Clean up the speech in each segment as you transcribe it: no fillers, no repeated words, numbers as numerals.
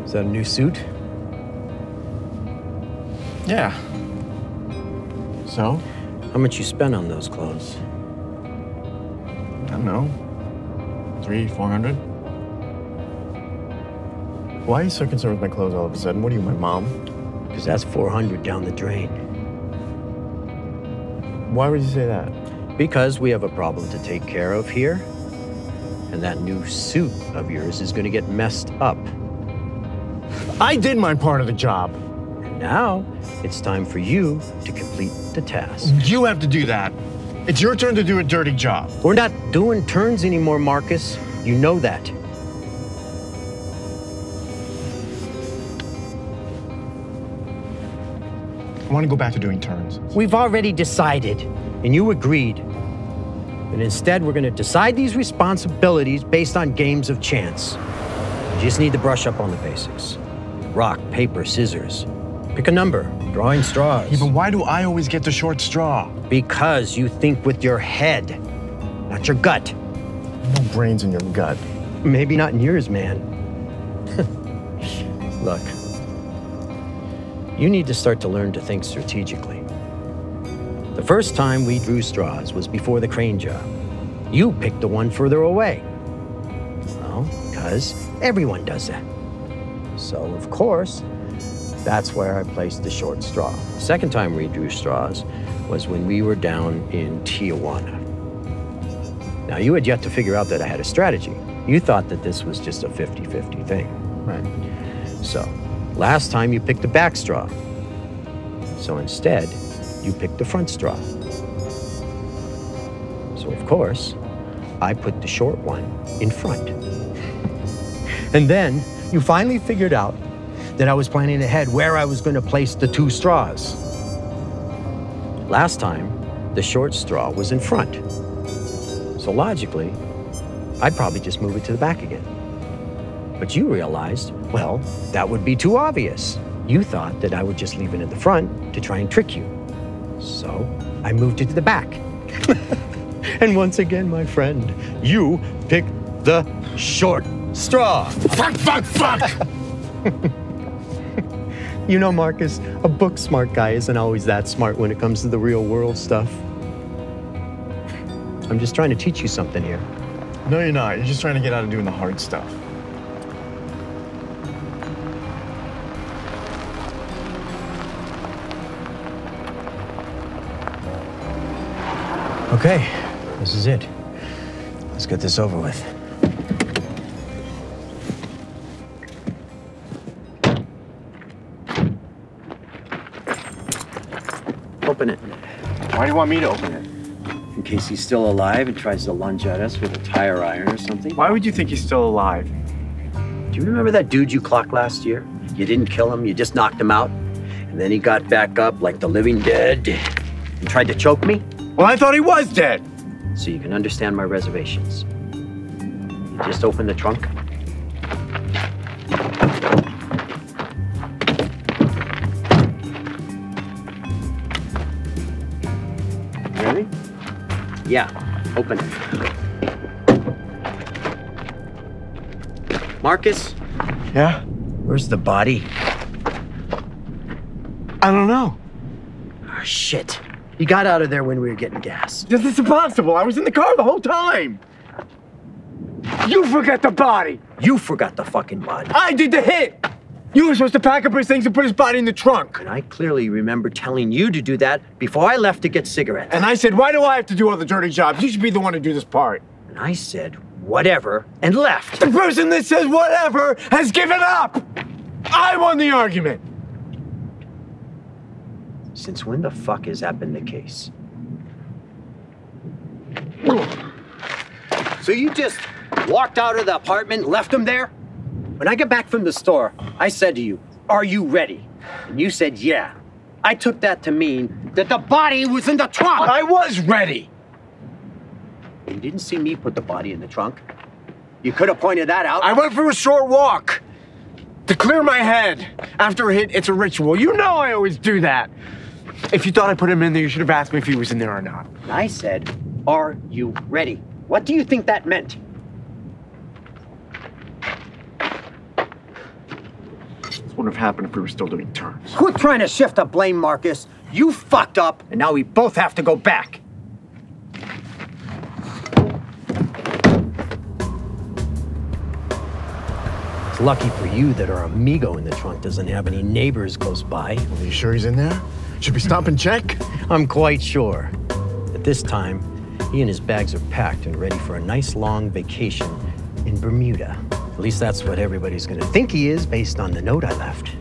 Is that a new suit? Yeah. So? How much you spent on those clothes? I don't know. 300, 400? Why are you so concerned with my clothes all of a sudden? What are you, my mom? Because that's 400 down the drain. Why would you say that? Because we have a problem to take care of here, and that new suit of yours is going to get messed up. I did my part of the job. And now, it's time for you to complete the task. You have to do that. It's your turn to do a dirty job. We're not doing turns anymore, Marcus. You know that. I want to go back to doing turns. We've already decided, and you agreed. And instead, we're going to decide these responsibilities based on games of chance. You just need to brush up on the basics. Rock, paper, scissors. Pick a number, drawing straws. Yeah, but why do I always get the short straw? Because you think with your head, not your gut. No brains in your gut. Maybe not in yours, man. Look, you need to start to learn to think strategically. The first time we drew straws was before the crane job. You picked the one further away. Well, because everyone does that. So, of course, that's where I placed the short straw. The second time we drew straws was when we were down in Tijuana. Now, you had yet to figure out that I had a strategy. You thought that this was just a 50-50 thing. Right. So, last time you picked the back straw. So instead, you picked the front straw. So, of course, I put the short one in front. And then you finally figured out that I was planning ahead where I was going to place the two straws. Last time, the short straw was in front. So logically, I'd probably just move it to the back again. But you realized, well, that would be too obvious. You thought that I would just leave it in the front to try and trick you. So I moved it to the back. And once again, my friend, you picked the short straw. Fuck, fuck, fuck! You know, Marcus, a book-smart guy isn't always that smart when it comes to the real world stuff. I'm just trying to teach you something here. No, you're not. You're just trying to get out of doing the hard stuff. Okay, this is it. Let's get this over with. Open it. Why do you want me to open it? In case he's still alive and tries to lunge at us with a tire iron or something. Why would you think he's still alive? Do you remember that dude you clocked last year? You didn't kill him, you just knocked him out. And then he got back up like the living dead and tried to choke me? Well, I thought he was dead. So you can understand my reservations. You just open the trunk. Ready? Yeah, open it. Marcus? Yeah? Where's the body? I don't know. Oh, shit. You got out of there when we were getting gas. This is impossible. I was in the car the whole time. You forgot the body. You forgot the fucking body. I did the hit. You were supposed to pack up his things and put his body in the trunk. And I clearly remember telling you to do that before I left to get cigarettes. And I said, why do I have to do all the dirty jobs? You should be the one to do this part. And I said, whatever, and left. The person that says whatever has given up. I won the argument. Since when the fuck has that been the case? So you just walked out of the apartment and left him there? When I got back from the store, I said to you, are you ready? And you said, yeah. I took that to mean that the body was in the trunk. I was ready. You didn't see me put the body in the trunk. You could have pointed that out. I went for a short walk to clear my head. After a hit, it's a ritual. You know I always do that. If you thought I put him in there, you should have asked me if he was in there or not. And I said, are you ready? What do you think that meant? wouldn't have happened if we were still doing turns. Quit trying to shift the blame, Marcus. You fucked up, and now we both have to go back. It's lucky for you that our amigo in the trunk doesn't have any neighbors close by. Are you sure he's in there? Should we stop and check? I'm quite sure. At this time, he and his bags are packed and ready for a nice long vacation in Bermuda. At least that's what everybody's gonna think he is based on the note I left.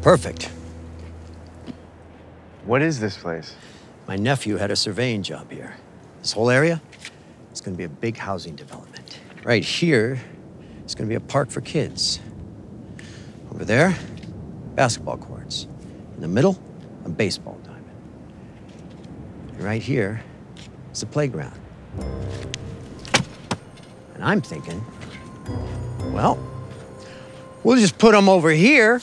Perfect. What is this place? My nephew had a surveying job here. This whole area, it's gonna be a big housing development. Right here, it's gonna be a park for kids. Over there, basketball courts. In the middle, a baseball diamond. And right here is the playground. And I'm thinking, well, we'll just put them over here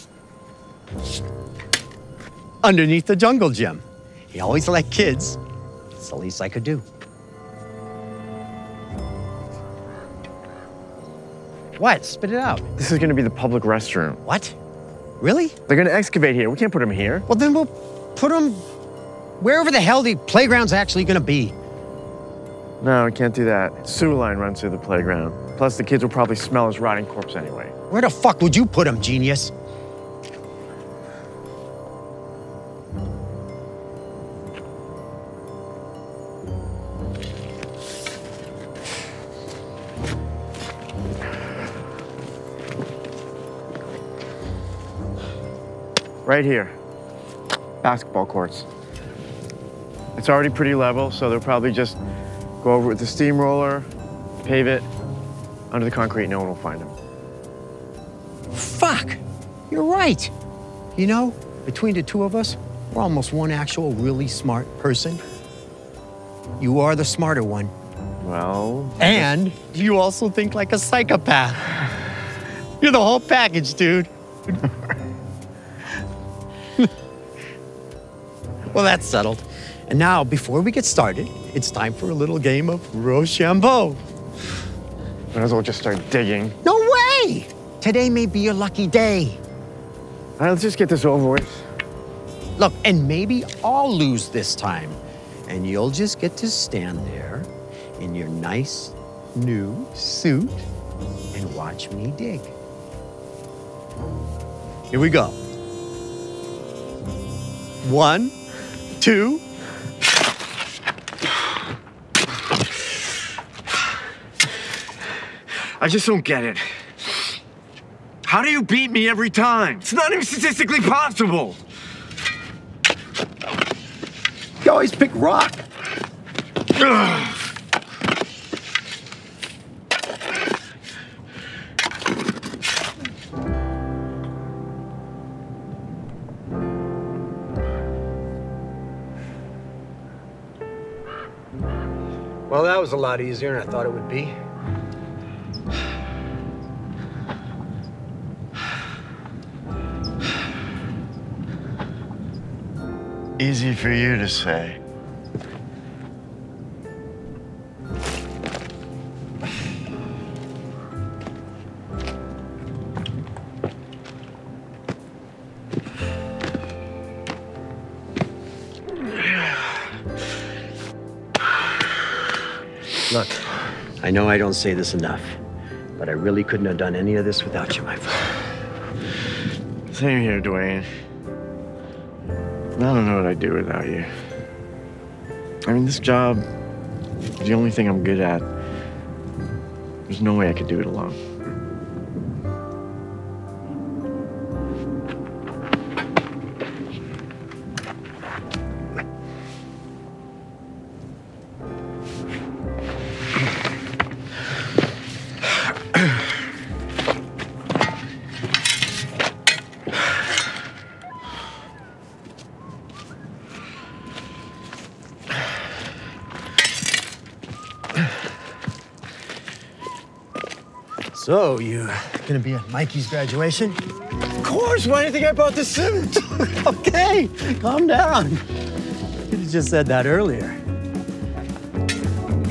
underneath the jungle gym. He always liked kids. It's the least I could do. What? Spit it out. This is gonna be the public restroom. What? Really? They're gonna excavate here. We can't put him here. Well, then we'll put him wherever the hell the playground's actually gonna be. No, we can't do that. Sewer line runs through the playground. Plus, the kids will probably smell his rotting corpse anyway. Where the fuck would you put him, genius? Right here. Basketball courts. It's already pretty level, so they'll probably just go over with the steamroller, pave it, under the concrete, no one will find them. Fuck! You're right. You know, between the two of us, we're almost one actual really smart person. You are the smarter one. Well... And you also think like a psychopath. You're the whole package, dude. Well, that's settled. And now, before we get started, it's time for a little game of Rochambeau. Might as well just start digging. No way! Today may be your lucky day. All right, let's just get this over with. Look, and maybe I'll lose this time. And you'll just get to stand there in your nice new suit and watch me dig. Here we go. 1, 2. I just don't get it. How do you beat me every time? It's not even statistically possible. You always pick rock. Ugh. Well, that was a lot easier than I thought it would be. Easy for you to say. Look, I know I don't say this enough, but I really couldn't have done any of this without you, my friend. Same here, Dwayne. I don't know what I'd do without you. I mean, this job is the only thing I'm good at. There's no way I could do it alone. So, you gonna be at Mikey's graduation? Of course, why do you think I bought the suit? Okay, calm down. You could have just said that earlier.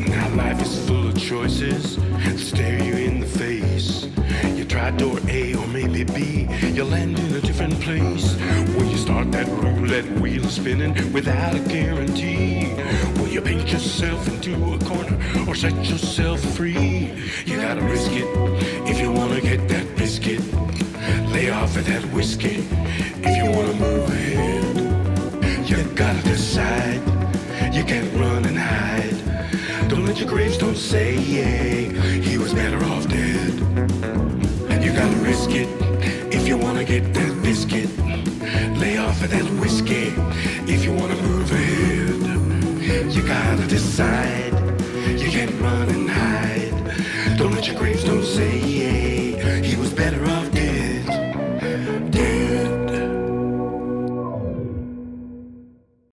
Now life is full of choices that stare you in the face. You try door A or maybe B, you land in a different place. When you start that roulette wheel spinning without a guarantee, will you paint yourself into a corner or set yourself free? You gotta risk it if you wanna get that biscuit. Lay off of that whiskey if you wanna move ahead. You gotta decide, you can't run and hide. Don't let your gravestone say, yeah, he was better off dead. You gotta risk it if you wanna get that biscuit. Lay off of that whiskey if you wanna move ahead. You gotta decide, you can't run and hide. Don't let your gravestone say, yeah,